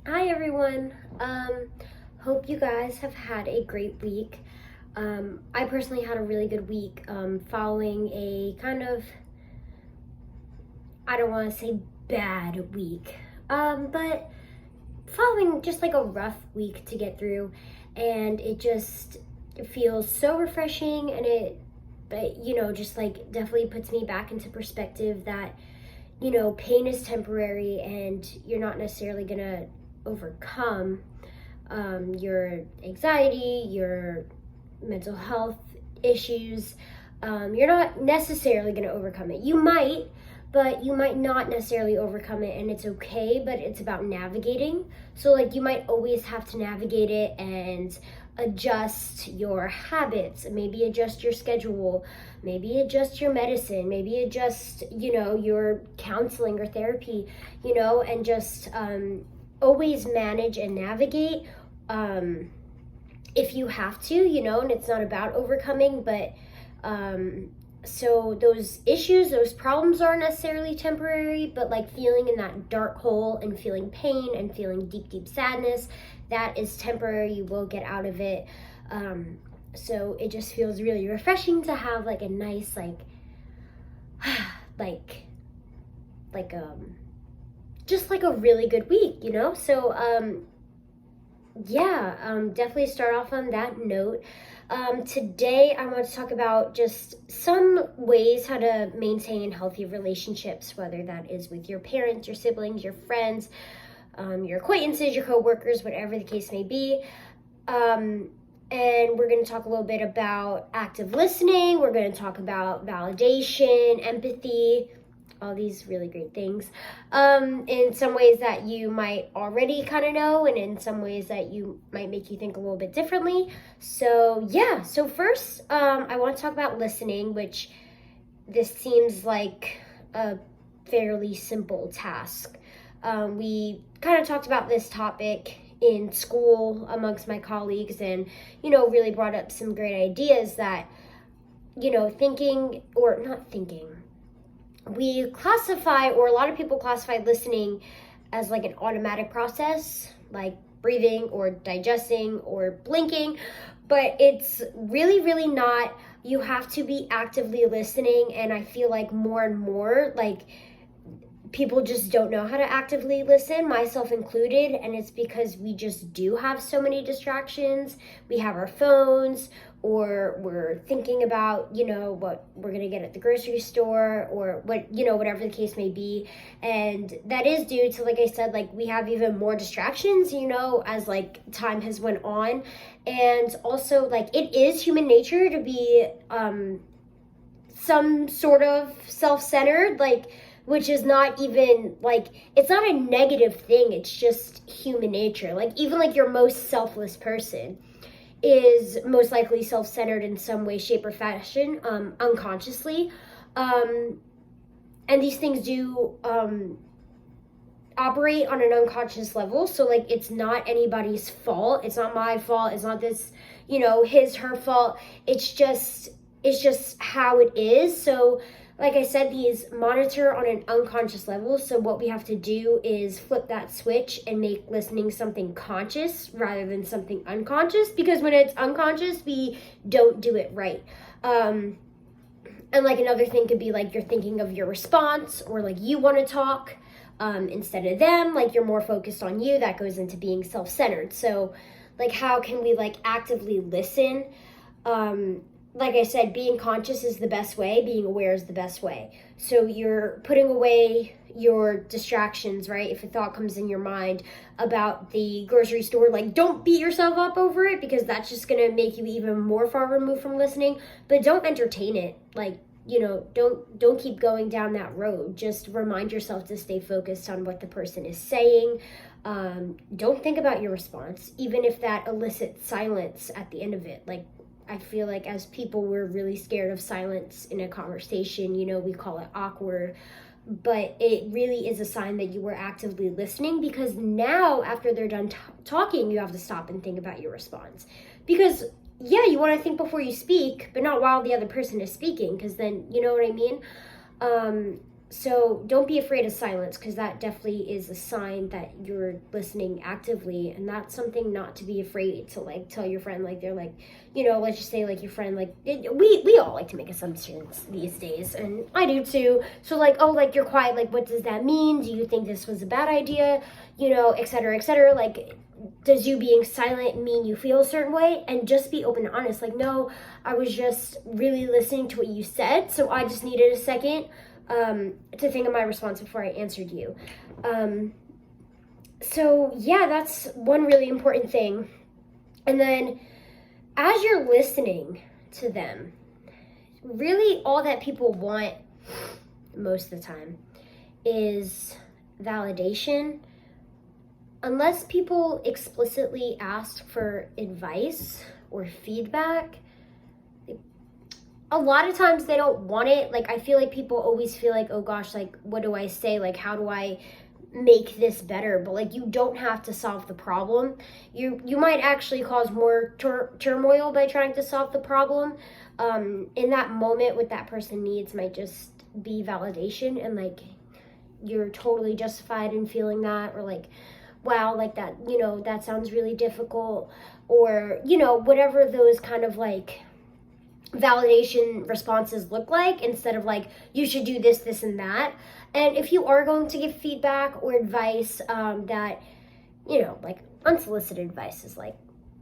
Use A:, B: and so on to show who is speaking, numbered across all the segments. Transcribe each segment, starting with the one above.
A: Hi everyone. Hope you guys have had a great week. I personally had a really good week following a kind of, I don't want to say bad week, but following just like a rough week to get through. And it feels so refreshing, and just like definitely puts me back into perspective that, pain is temporary and you're not necessarily gonna overcome your anxiety, your mental health issues. You're not necessarily going to overcome it. You might, but you might not necessarily overcome it, and it's okay, but it's about navigating. So, like, you might always have to navigate it and adjust your habits, maybe adjust your schedule, maybe adjust your medicine, maybe adjust, your counseling or therapy, and just always manage and navigate if you have to, and it's not about overcoming, but so those issues, those problems aren't necessarily temporary, but like feeling in that dark hole and feeling pain and feeling deep, deep sadness, that is temporary. You will get out of it. So it just feels really refreshing to have like a nice, like, like, just like a really good week, So, definitely start off on that note. Today, I want to talk about just some ways how to maintain healthy relationships, whether that is with your parents, your siblings, your friends, your acquaintances, your coworkers, whatever the case may be. And we're going to talk a little bit about active listening. We're going to talk about validation, empathy, all these really great things in some ways that you might already kind of know, and in some ways that you might make you think a little bit differently. So first, I want to talk about listening, which this seems like a fairly simple task. We kind of talked about this topic in school amongst my colleagues, and really brought up some great ideas that thinking or not thinking, we classify, or a lot of people classify listening as like an automatic process, like breathing or digesting or blinking, but it's really, really not. You have to be actively listening, and I feel like more and more, like, people just don't know how to actively listen, myself included, and it's because we just do have so many distractions. We have our phones, or we're thinking about, what we're going to get at the grocery store, or whatever the case may be. And that is due to, like I said, like, we have even more distractions, as like time has went on. And also, like, it is human nature to be some sort of self-centered, like, which is not even like, it's not a negative thing, it's just human nature. Like, even like your most selfless person is most likely self-centered in some way, shape, or fashion, unconsciously. And these things do operate on an unconscious level. So, like, it's not anybody's fault. It's not my fault. It's not this, his, her fault. It's just how it is. So, like I said, these monitor on an unconscious level. So what we have to do is flip that switch and make listening something conscious rather than something unconscious. Because when it's unconscious, we don't do it right. And like another thing could be like you're thinking of your response, or like you want to talk instead of them. Like, you're more focused on you. That goes into being self-centered. So, like, how can we like actively listen? Like I said, being conscious is the best way, being aware is the best way. So you're putting away your distractions, right? If a thought comes in your mind about the grocery store, like, don't beat yourself up over it, because that's just going to make you even more far removed from listening. But don't entertain it. Like, don't keep going down that road. Just remind yourself to stay focused on what the person is saying. Don't think about your response, even if that elicits silence at the end of it. Like, I feel like as people, we're really scared of silence in a conversation. We call it awkward, but it really is a sign that you were actively listening, because now, after they're done talking, you have to stop and think about your response. Because, yeah, you want to think before you speak, but not while the other person is speaking, because then, you know what I mean? So don't be afraid of silence, because that definitely is a sign that you're listening actively, and that's something not to be afraid to like tell your friend. Like they're like, let's just say like your friend, like we all like to make assumptions these days, and I do too. So like, oh, like you're quiet, like what does that mean? Do you think this was a bad idea? Et cetera, et cetera. Like, does you being silent mean you feel a certain way? And just be open and honest. Like, no, I was just really listening to what you said, so I just needed a second to think of my response before I answered you. So yeah, that's one really important thing. And then as you're listening to them, really all that people want most of the time is validation. Unless people explicitly ask for advice or feedback, a lot of times they don't want it. Like, I feel like people always feel like, oh gosh, like, what do I say? Like, how do I make this better? But like, you don't have to solve the problem. You might actually cause more turmoil by trying to solve the problem. In that moment, what that person needs might just be validation, and like, you're totally justified in feeling that, or like, wow, like that, that sounds really difficult, or, whatever those kind of like validation responses look like, instead of like, you should do this, this, and that. And if you are going to give feedback or advice, that, like unsolicited advice is like,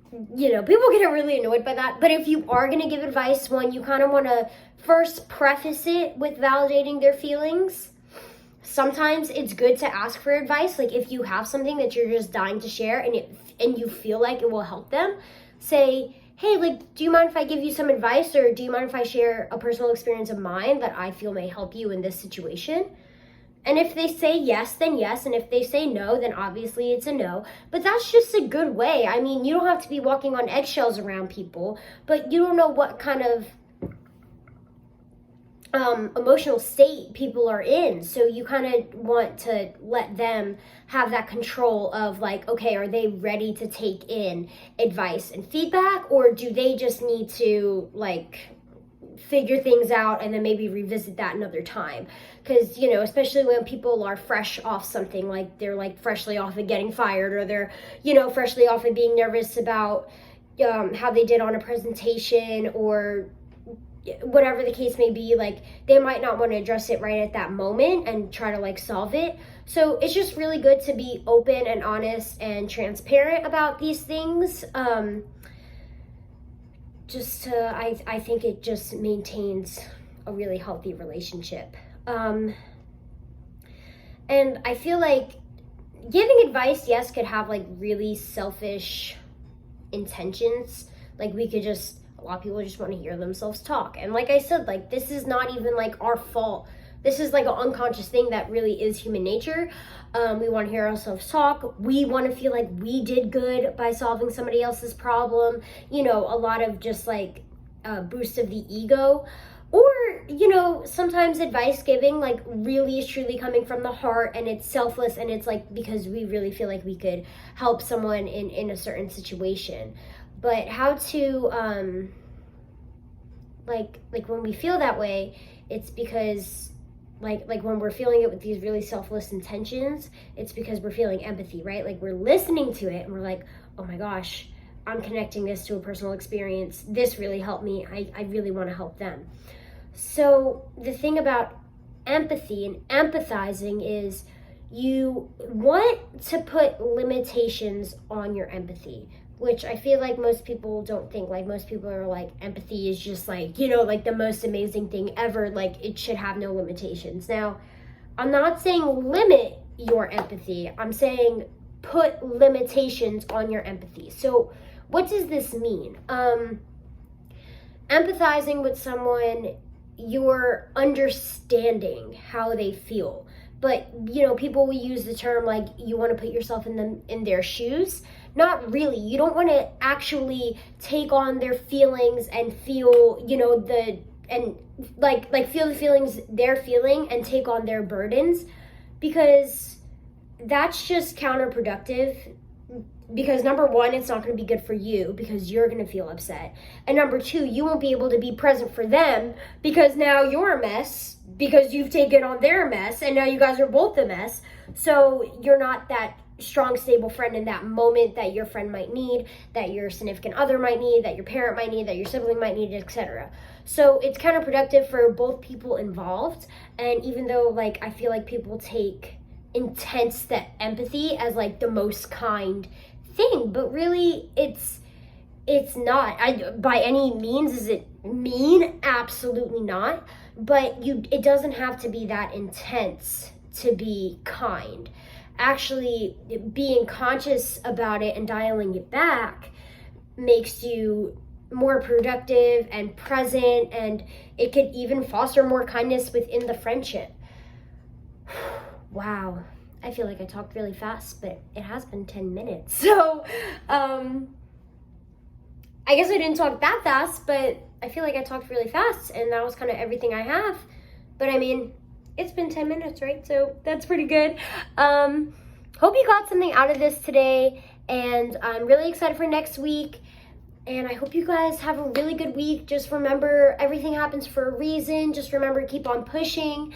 A: people get really annoyed by that. But if you are going to give advice, one, you kind of want to first preface it with validating their feelings. Sometimes it's good to ask for advice. Like, if you have something that you're just dying to share and you feel like it will help them, say, hey, like, do you mind if I give you some advice, or do you mind if I share a personal experience of mine that I feel may help you in this situation? And if they say yes, then yes. And if they say no, then obviously it's a no. But that's just a good way. I mean, you don't have to be walking on eggshells around people, but you don't know what kind of emotional state people are in. So you kind of want to let them have that control of like, okay, are they ready to take in advice and feedback, or do they just need to like figure things out and then maybe revisit that another time? Because, especially when people are fresh off something, like they're like freshly off of getting fired, or they're, freshly off of being nervous about how they did on a presentation, or whatever the case may be, like they might not want to address it right at that moment and try to like solve it. So it's just really good to be open and honest and transparent about these things. I think it just maintains a really healthy relationship. And I feel like giving advice, yes, could have like really selfish intentions. Like, a lot of people just want to hear themselves talk. And like I said, like, this is not even like our fault. This is like an unconscious thing that really is human nature. We want to hear ourselves talk. We want to feel like we did good by solving somebody else's problem. A lot of just like boost of the ego. Or, sometimes advice giving like really is truly coming from the heart, and it's selfless, and it's like because we really feel like we could help someone in a certain situation. But how to like when we feel that way, it's because like when we're feeling it with these really selfless intentions, it's because we're feeling empathy, right? Like, we're listening to it and we're like, oh my gosh, I'm connecting this to a personal experience. This really helped me. I really want to help them. So the thing about empathy and empathizing is you want to put limitations on your empathy, which I feel like most people don't think. Like, most people are like, empathy is just like, like the most amazing thing ever. Like, it should have no limitations. Now, I'm not saying limit your empathy. I'm saying put limitations on your empathy. So what does this mean? Empathizing with someone, you're understanding how they feel. But, people will use the term like, you want to put yourself in their shoes. Not really. You don't want to actually take on their feelings and feel, feel the feelings they're feeling and take on their burdens, because that's just counterproductive. because number one, it's not going to be good for you because you're going to feel upset. And number two, you won't be able to be present for them because now you're a mess because you've taken on their mess and now you guys are both a mess. So you're not that strong, stable friend in that moment that your friend might need, that your significant other might need, that your parent might need, that your sibling might need, etc. So it's counterproductive for both people involved. And even though, like, I feel like people take intense that empathy as like the most kind thing, but really it's not. By any means is it mean? Absolutely not. But it doesn't have to be that intense to be kind. Actually, being conscious about it and dialing it back makes you more productive and present, and it could even foster more kindness within the friendship. Wow, I feel like I talked really fast, but it has been 10 minutes. So, I guess I didn't talk that fast, but I feel like I talked really fast, and that was kind of everything I have. But I mean, it's been 10 minutes, right? So that's pretty good. Hope you got something out of this today, and I'm really excited for next week. And I hope you guys have a really good week. Just remember, everything happens for a reason. Just remember to keep on pushing.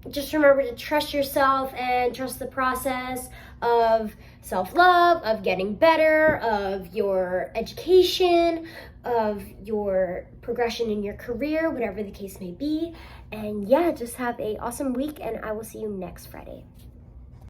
A: Just remember to trust yourself and trust the process of self-love, of getting better, of your education, of your progression in your career, whatever the case may be. And yeah, just have an awesome week, and I will see you next Friday.